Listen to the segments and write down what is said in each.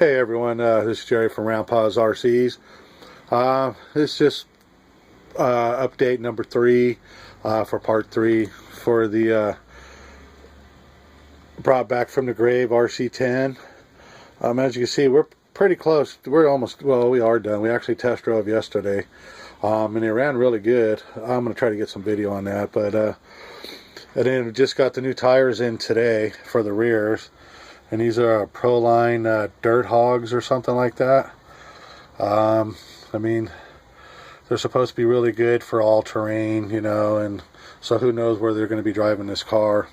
Hey everyone, this is Jerry from Grandpa's RCs. This is just update number 3 for part 3 for the brought back from the grave RC-10. As you can see, we're pretty close. We're almost, well, we are done. We actually test drove yesterday, and it ran really good. I'm going to try to get some video on that, but and then we just got the new tires in today for the rears. And these are Proline Dirt Hogs or something like that. I mean, they're supposed to be really good for all terrain, you know, and so who knows where they're going to be driving this car.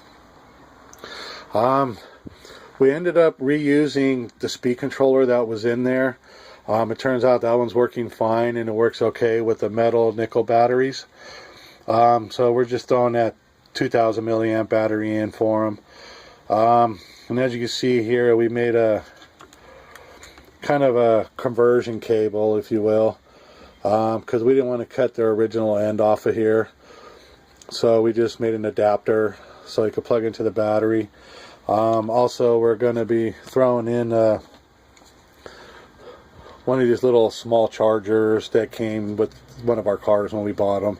We ended up reusing the speed controller that was in there. It turns out that one's working fine and it works okay with the metal nickel batteries. So we're just throwing that 2000 milliamp battery in for them. And as you can see here, we made a kind of a conversion cable, if you will, because we didn't want to cut their original end off of here. So we just made an adapter so you could plug into the battery. Also, we're going to be throwing in one of these little small chargers that came with one of our cars when we bought them.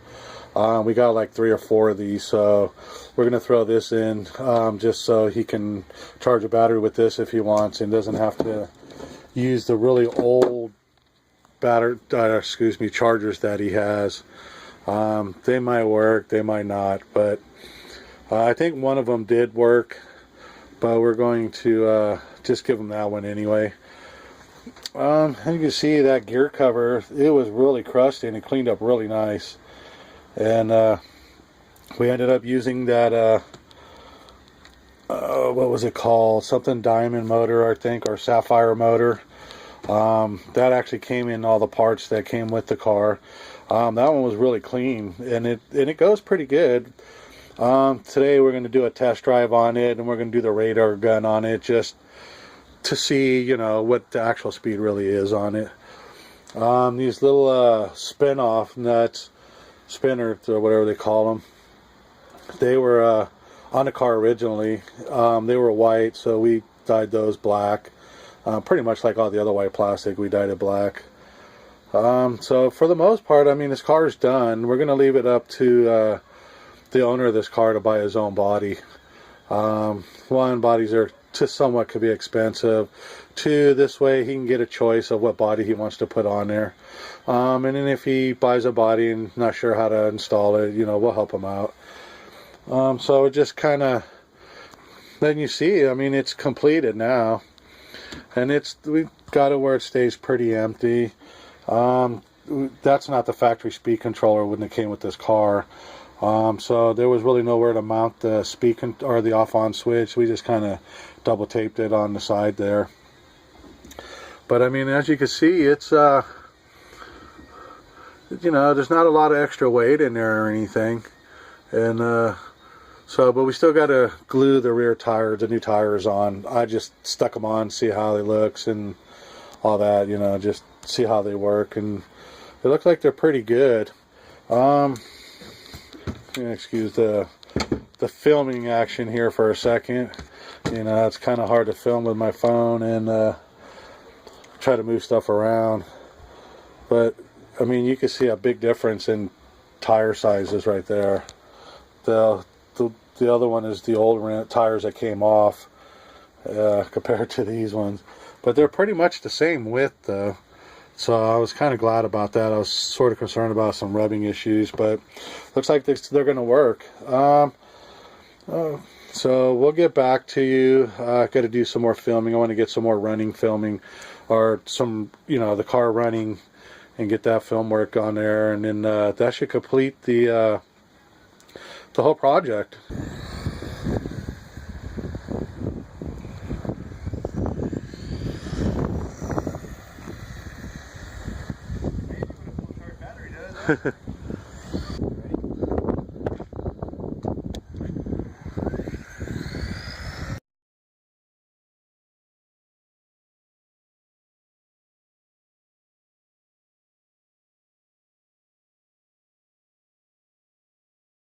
We got like 3 or 4 of these, so we're going to throw this in just so he can charge a battery with this if he wants and doesn't have to use the really old chargers that he has. They might work, they might not, but I think one of them did work, but we're going to just give him that one anyway. And you can see that gear cover, it was really crusty and it cleaned up really nice. And we ended up using that, what was it called? Something diamond motor, I think, or sapphire motor. That actually came in all the parts that came with the car. That one was really clean, and it goes pretty good. Today we're going to do a test drive on it, and we're going to do the radar gun on it just to see, you know, what the actual speed really is on it. These little spin-off nuts, spinners or whatever they call them, they were on the car originally. They were white, so we dyed those black, pretty much like all the other white plastic. We dyed it black. So for the most part, I mean, this car is done. We're going to leave it up to the owner of this car to buy his own body. One, bodies are just somewhat could be expensive. 2, this way he can get a choice of what body he wants to put on there. And then if he buys a body and not sure how to install it, you know, we'll help him out. So it just kind of, then you see, I mean, it's completed now, and we've got it where it stays pretty empty. That's not the factory speed controller when it came with this car. So there was really nowhere to mount the or the off-on switch. We just kind of double taped it on the side there. But I mean, as you can see, it's you know, there's not a lot of extra weight in there or anything, and so, but we still got to glue the rear tires, the new tires on. I just stuck them on, see how they looks and all that, you know, just see how they work, and they look like they're pretty good. Excuse the filming action here for a second. You know, it's kind of hard to film with my phone and try to move stuff around, but I mean, you can see a big difference in tire sizes right there. The other one is the old tires that came off compared to these ones, but they're pretty much the same width though. So I was kind of glad about that. I was sort of concerned about some rubbing issues, but looks like they're going to work. So we'll get back to you. Got to do some more filming. I want to get some more running filming, or some, you know, the car running, and get that film work on there, and then that should complete the whole project.